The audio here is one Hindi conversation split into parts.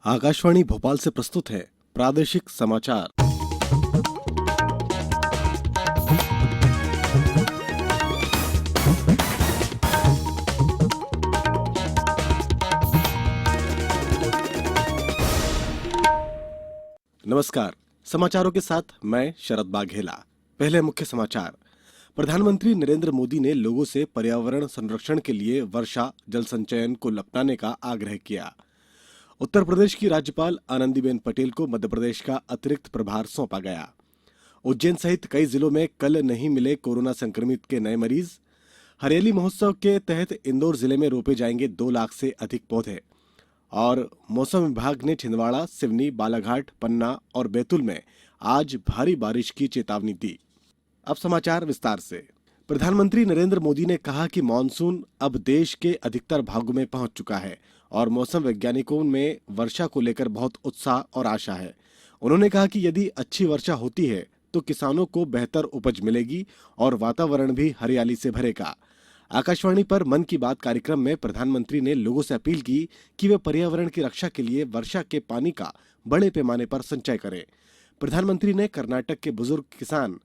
आकाशवाणी भोपाल से प्रस्तुत है प्रादेशिक समाचार। नमस्कार, समाचारों के साथ मैं शरद बाघेला। पहले मुख्य समाचार। प्रधानमंत्री नरेंद्र मोदी ने लोगों से पर्यावरण संरक्षण के लिए वर्षा जल संचयन को अपनाने का आग्रह किया। उत्तर प्रदेश की राज्यपाल आनंदीबेन पटेल को मध्य प्रदेश का अतिरिक्त प्रभार सौंपा गया। उज्जैन सहित कई जिलों में कल नहीं मिले कोरोना संक्रमित के नए मरीज। हरियाली महोत्सव के तहत इंदौर जिले में रोपे जाएंगे 2 लाख से अधिक पौधे। और मौसम विभाग ने छिंदवाड़ा, सिवनी, बालाघाट, पन्ना और बैतूल में आज भारी बारिश की चेतावनी दी। अब समाचार विस्तार से। प्रधानमंत्री नरेंद्र मोदी ने कहा कि मानसून अब देश के अधिकतर भागों में पहुंच चुका है और मौसम वैज्ञानिकों में वर्षा को लेकर बहुत उत्साह और आशा है। उन्होंने कहा कि यदि अच्छी वर्षा होती है तो किसानों को बेहतर उपज मिलेगी और वातावरण भी हरियाली से भरेगा। आकाशवाणी पर मन की बात कार्यक्रम में प्रधानमंत्री ने लोगों से अपील की कि वे पर्यावरण की रक्षा के लिए वर्षा के पानी का बड़े पैमाने पर संचय करें। प्रधानमंत्री ने कर्नाटक के बुजुर्ग किसान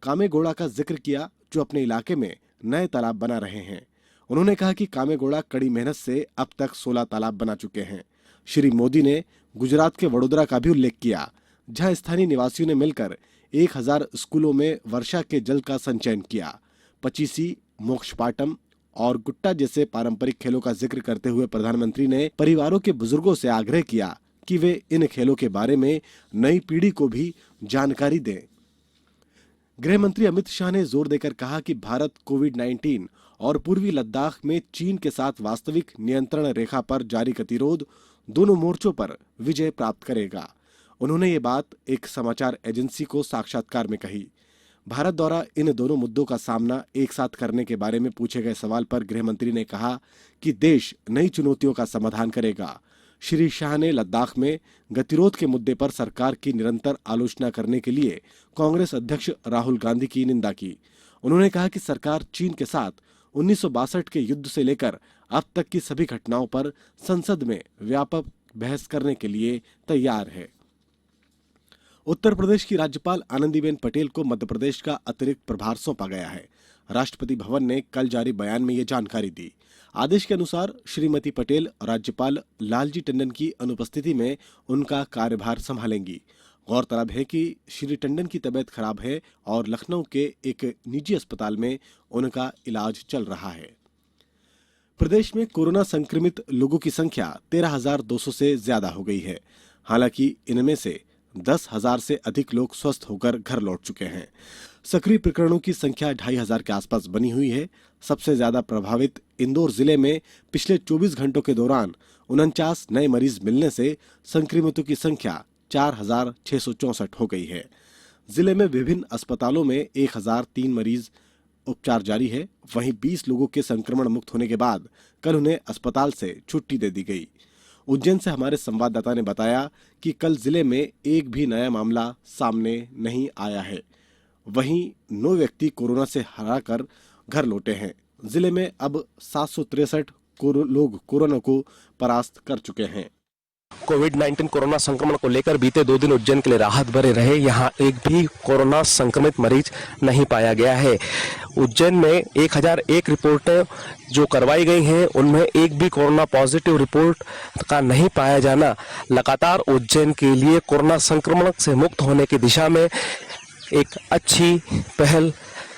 कामेगौड़ा का जिक्र किया, जो अपने इलाके में नए तालाब बना रहे हैं। उन्होंने कहा कि कामेगौड़ा कड़ी मेहनत से अब तक 16 तालाब बना चुके हैं। श्री मोदी ने गुजरात के वडोदरा का भी उल्लेख किया, जहां स्थानीय निवासियों ने मिलकर 1000 स्कूलों में वर्षा के जल का संचयन किया। पचीसी, मोक्षपाटम और गुट्टा जैसे पारंपरिक खेलों का जिक्र करते हुए प्रधानमंत्री ने परिवारों के बुजुर्गों से आग्रह किया कि वे इन खेलों के बारे में नई पीढ़ी को भी जानकारी दें। गृह मंत्री अमित शाह ने जोर देकर कहा कि भारत कोविड-19 और पूर्वी लद्दाख में चीन के साथ वास्तविक नियंत्रण रेखा पर जारी गतिरोध दोनों मोर्चों पर विजय प्राप्त करेगा। उन्होंने ये बात एक समाचार एजेंसी को साक्षात्कार में कही। भारत द्वारा इन दोनों मुद्दों का सामना एक साथ करने के बारे में पूछे गए सवाल पर गृह मंत्री ने कहा कि देश नई चुनौतियों का समाधान करेगा। श्री शाह ने लद्दाख में गतिरोध के मुद्दे पर सरकार की निरंतर आलोचना करने के लिए कांग्रेस अध्यक्ष राहुल गांधी की निंदा की। उन्होंने कहा कि सरकार चीन के साथ 1962 के युद्ध से लेकर अब तक की सभी घटनाओं पर संसद में व्यापक बहस करने के लिए तैयार है। उत्तर प्रदेश की राज्यपाल आनंदीबेन पटेल को मध्य प्रदेश का अतिरिक्त प्रभार सौंपा गया है। राष्ट्रपति भवन ने कल जारी बयान में ये जानकारी दी। आदेश के अनुसार श्रीमती पटेल राज्यपाल लालजी टंडन की अनुपस्थिति में उनका कार्यभार संभालेंगी। गौरतलब है कि श्री टंडन की तबीयत खराब है और लखनऊ के एक निजी अस्पताल में उनका इलाज चल रहा है। प्रदेश में कोरोना संक्रमित लोगों की संख्या 13,200 से ज्यादा हो गई है। हालांकि इनमें से 10,000 से अधिक लोग स्वस्थ होकर घर लौट चुके हैं। सक्रिय प्रकरणों की संख्या 2,500 के आसपास बनी हुई है। सबसे ज्यादा प्रभावित इंदौर जिले में पिछले 24 घंटों के दौरान 49 नए मरीज मिलने से संक्रमितों की संख्या 4,664 हो गई है। जिले में विभिन्न अस्पतालों में 1,003 मरीज उपचार जारी है। वहीं 20 लोगों के संक्रमण मुक्त होने के बाद कल उन्हें अस्पताल से छुट्टी दे दी गई। उज्जैन से हमारे संवाददाता ने बताया कि कल जिले में एक भी नया मामला सामने नहीं आया है। वहीं 9 व्यक्ति कोरोना से हराकर घर लौटे हैं। जिले में अब 763 लोग कोरोना को परास्त कर चुके हैं। कोविड-19 कोरोना संक्रमण को लेकर बीते 2 दिन उज्जैन के लिए राहत भरे रहे। यहाँ एक भी कोरोना संक्रमित मरीज नहीं पाया गया है। उज्जैन में 1001 रिपोर्टें जो करवाई गई हैं, उनमें एक भी कोरोना पॉजिटिव रिपोर्ट का नहीं पाया जाना लगातार उज्जैन के लिए कोरोना संक्रमण से मुक्त होने की दिशा में एक अच्छी पहल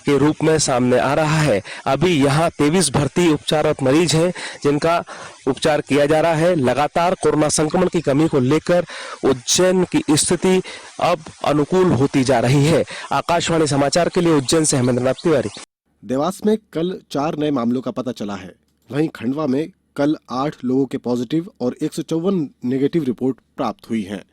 के रूप में सामने आ रहा है। अभी यहाँ 23 भर्ती उपचाररत मरीज हैं जिनका उपचार किया जा रहा है। लगातार कोरोना संक्रमण की कमी को लेकर उज्जैन की स्थिति अब अनुकूल होती जा रही है। आकाशवाणी समाचार के लिए उज्जैन से हेमेंद्रनाथ तिवारी। देवास में कल 4 नए मामलों का पता चला है। वहीं खंडवा में कल 8 लोगों के पॉजिटिव और 154 नेगेटिव रिपोर्ट प्राप्त हुई हैं।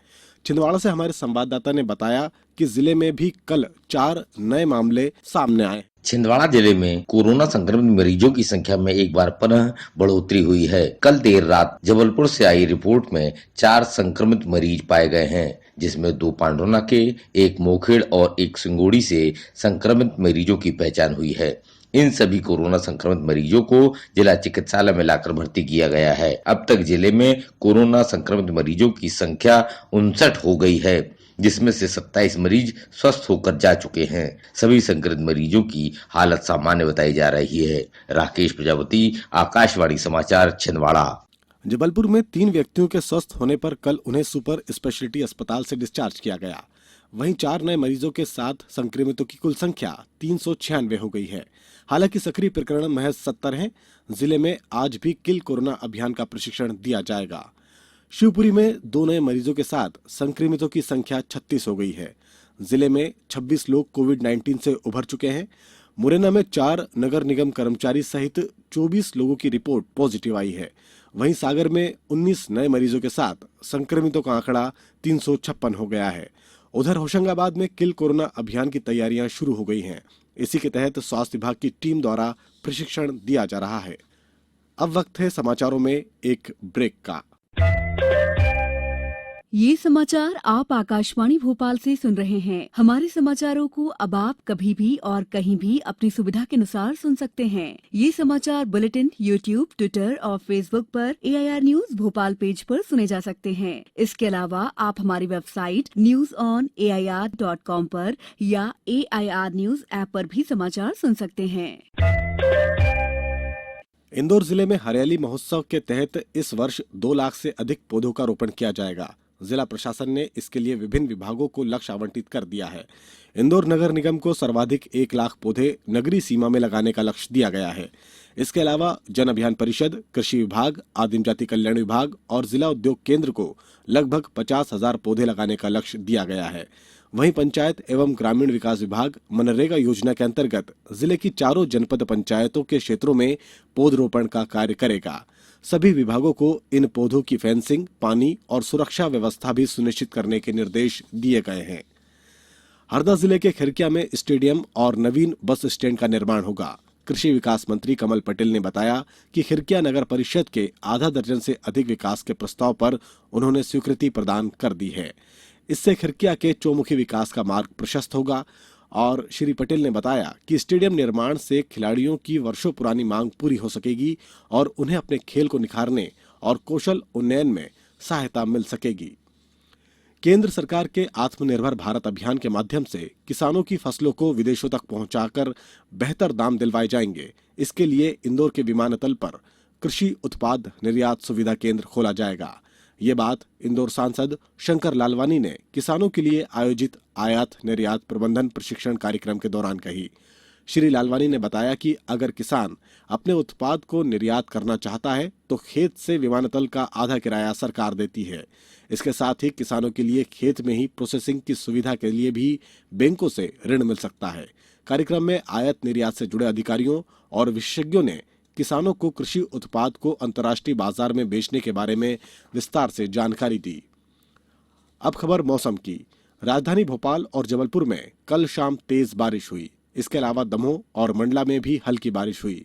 छिंदवाड़ा से हमारे संवाददाता ने बताया कि जिले में भी कल 4 नए मामले सामने आए। छिंदवाड़ा जिले में कोरोना संक्रमित मरीजों की संख्या में एक बार पुनः बढ़ोतरी हुई है। कल देर रात जबलपुर से आई रिपोर्ट में 4 संक्रमित मरीज पाए गए हैं, जिसमें 2 पांडुर्ना के, 1 मोखेड़ और 1 सिंगोड़ी से संक्रमित मरीजों की पहचान हुई है। इन सभी कोरोना संक्रमित मरीजों को जिला चिकित्सालय में लाकर भर्ती किया गया है। अब तक जिले में कोरोना संक्रमित मरीजों की संख्या 59 हो गई है, जिसमें से 27 मरीज स्वस्थ होकर जा चुके हैं। सभी संक्रमित मरीजों की हालत सामान्य बताई जा रही है। राकेश प्रजापति, आकाशवाणी समाचार, छिंदवाड़ा। जबलपुर में 3 व्यक्तियों के स्वस्थ होने पर कल उन्हें सुपर स्पेशलिटी अस्पताल से डिस्चार्ज किया गया। वहीं 4 नए मरीजों के साथ संक्रमितों की कुल संख्या 396 हो गई है। हालांकि सक्रिय प्रकरण महज 70 हैं। जिले में आज भी किल कोरोना अभियान का प्रशिक्षण दिया जाएगा। शिवपुरी में 2 नए मरीजों के साथ संक्रमितों की संख्या 36 हो गई है। जिले में 26 लोग कोविड-19 से उभर चुके हैं। मुरैना में 4 नगर निगम कर्मचारी सहित 24 लोगों की रिपोर्ट पॉजिटिव आई है। वहीं सागर में 19 नए मरीजों के साथ संक्रमितों का आंकड़ा 356 हो गया है। उधर होशंगाबाद में किल कोरोना अभियान की तैयारियां शुरू हो गई हैं। इसी के तहत स्वास्थ्य विभाग की टीम द्वारा प्रशिक्षण दिया जा रहा है। अब वक्त है समाचारों में एक ब्रेक का। ये समाचार आप आकाशवाणी भोपाल से सुन रहे हैं। हमारे समाचारों को अब आप कभी भी और कहीं भी अपनी सुविधा के अनुसार सुन सकते हैं। ये समाचार बुलेटिन यूट्यूब, ट्विटर और फेसबुक पर AIR न्यूज भोपाल पेज पर सुने जा सकते हैं। इसके अलावा आप हमारी वेबसाइट newsonair.com पर या AIR न्यूज ऐप पर भी समाचार सुन सकते हैं। इंदौर जिले में हरियाली महोत्सव के तहत इस वर्ष 2 लाख से अधिक पौधों का रोपण किया जाएगा। जिला प्रशासन ने इसके लिए विभिन्न विभागों को लक्ष्य आवंटित कर दिया है। इंदौर नगर निगम को सर्वाधिक 1 लाख पौधे नगरीय सीमा में लगाने का लक्ष्य दिया गया है। इसके अलावा जन अभियान परिषद, कृषि विभाग, आदिम जाति कल्याण विभाग और जिला उद्योग केंद्र को लगभग 50,000 पौधे लगाने का लक्ष्य दिया गया है। वहीं पंचायत एवं ग्रामीण विकास विभाग मनरेगा योजना के अंतर्गत जिले की 4 जनपद पंचायतों के क्षेत्रों में पौधरोपण का कार्य करेगा। सभी विभागों को इन पौधों की फेंसिंग, पानी और सुरक्षा व्यवस्था भी सुनिश्चित करने के निर्देश दिए गए हैं। हरदा जिले के खिरकिया में स्टेडियम और नवीन बस स्टैंड का निर्माण होगा। कृषि विकास मंत्री कमल पटेल ने बताया कि खिरकिया नगर परिषद के आधा दर्जन से अधिक विकास के प्रस्ताव पर उन्होंने स्वीकृति प्रदान कर दी है। इससे खिरकिया के चौमुखी विकास का मार्ग प्रशस्त होगा। और श्री पटेल ने बताया कि स्टेडियम निर्माण से खिलाड़ियों की वर्षों पुरानी मांग पूरी हो सकेगी और उन्हें अपने खेल को निखारने और कौशल उन्नयन में सहायता मिल सकेगी। केंद्र सरकार के आत्मनिर्भर भारत अभियान के माध्यम से किसानों की फसलों को विदेशों तक पहुंचाकर बेहतर दाम दिलवाए जाएंगे। इसके लिए इंदौर के विमानतल पर कृषि उत्पाद निर्यात सुविधा केंद्र खोला जाएगा। ये बात इंदौर सांसद शंकर लालवानी ने किसानों के लिए आयोजित आयात निर्यात प्रबंधन प्रशिक्षण कार्यक्रम के दौरान कही। श्री लालवानी ने बताया कि अगर किसान अपने उत्पाद को निर्यात करना चाहता है तो खेत से विमानतल का आधा किराया सरकार देती है। इसके साथ ही किसानों के लिए खेत में ही प्रोसेसिंग की सुविधा के लिए भी बैंकों से ऋण मिल सकता है। कार्यक्रम में आयात निर्यात से जुड़े अधिकारियों और विशेषज्ञों ने किसानों को कृषि उत्पाद को अंतर्राष्ट्रीय बाजार में बेचने के बारे में विस्तार से जानकारी दी। अब खबर मौसम की। राजधानी भोपाल और जबलपुर में कल शाम तेज बारिश हुई। इसके अलावा दमोह और मंडला में भी हल्की बारिश हुई।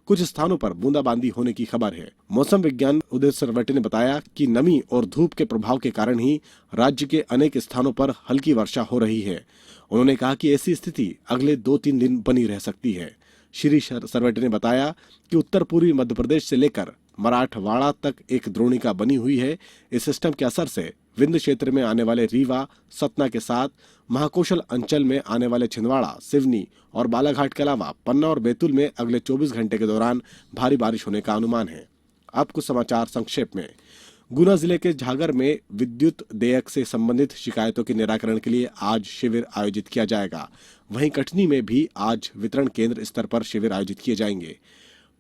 कुछ स्थानों पर बूंदाबांदी होने की खबर है। मौसम विज्ञान उदय सरवटे ने बताया कि नमी और धूप के प्रभाव के कारण ही राज्य के अनेक स्थानों पर हल्की वर्षा हो रही है। उन्होंने कहा कि ऐसी स्थिति अगले 2-3 दिन बनी रह सकती है। श्री सरवटे ने बताया कि उत्तर पूर्वी मध्य प्रदेश से लेकर मराठवाड़ा तक एक द्रोणिका बनी हुई है। इस सिस्टम के असर से विंध्य क्षेत्र में आने वाले रीवा, सतना के साथ महाकौशल अंचल में आने वाले छिंदवाड़ा, सिवनी और बालाघाट के अलावा पन्ना और बैतूल में अगले 24 घंटे के दौरान भारी बारिश होने का अनुमान है। अब कुछ समाचार संक्षेप में। गुना जिले के झागर में विद्युत देयक से संबंधित शिकायतों के निराकरण के लिए आज शिविर आयोजित किया जाएगा। वहीं कटनी में भी आज वितरण केंद्र स्तर पर शिविर आयोजित किए जाएंगे।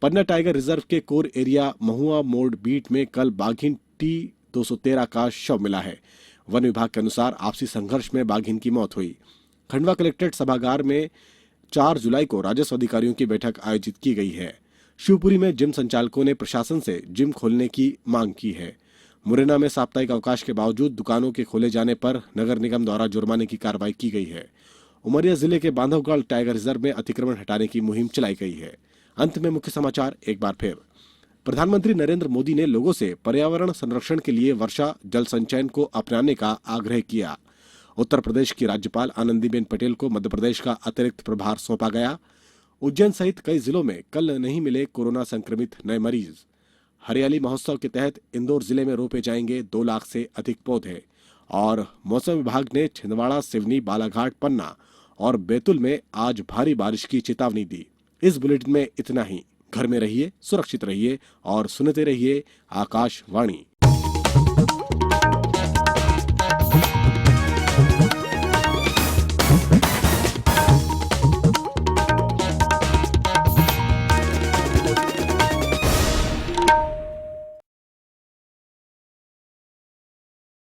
पन्ना टाइगर रिजर्व के कोर एरिया महुआ मोड़ बीट में कल बाघिन T213 का शव मिला है। वन विभाग के अनुसार आपसी संघर्ष में बाघिन की मौत हुई। खंडवा कलेक्ट्रेट सभागार में 4 जुलाई को राजस्व अधिकारियों की बैठक आयोजित की गई है। शिवपुरी में जिम संचालकों ने प्रशासन से जिम खोलने की मांग की है। मुरैना में साप्ताहिक अवकाश के बावजूद दुकानों के खोले जाने पर नगर निगम द्वारा जुर्माने की कार्रवाई की गई है। उमरिया जिले के बांधवगढ़ टाइगर रिजर्व में अतिक्रमण हटाने की मुहिम चलाई गई है। अंत में मुख्य समाचार एक बार फिर। प्रधानमंत्री नरेंद्र मोदी ने लोगों से पर्यावरण संरक्षण के लिए वर्षा जल संचयन को अपनाने का आग्रह किया। उत्तर प्रदेश की राज्यपाल आनंदीबेन पटेल को मध्य प्रदेश का अतिरिक्त प्रभार सौंपा गया। उज्जैन सहित कई जिलों में कल नहीं मिले कोरोना संक्रमित नए मरीज। हरियाली महोत्सव के तहत इंदौर जिले में रोपे जाएंगे 2 लाख से अधिक पौधे। और मौसम विभाग ने छिंदवाड़ा, सिवनी, बालाघाट, पन्ना और बैतूल में आज भारी बारिश की चेतावनी दी। इस बुलेटिन में इतना ही। घर में रहिए, सुरक्षित रहिए और सुनते रहिए आकाशवाणी।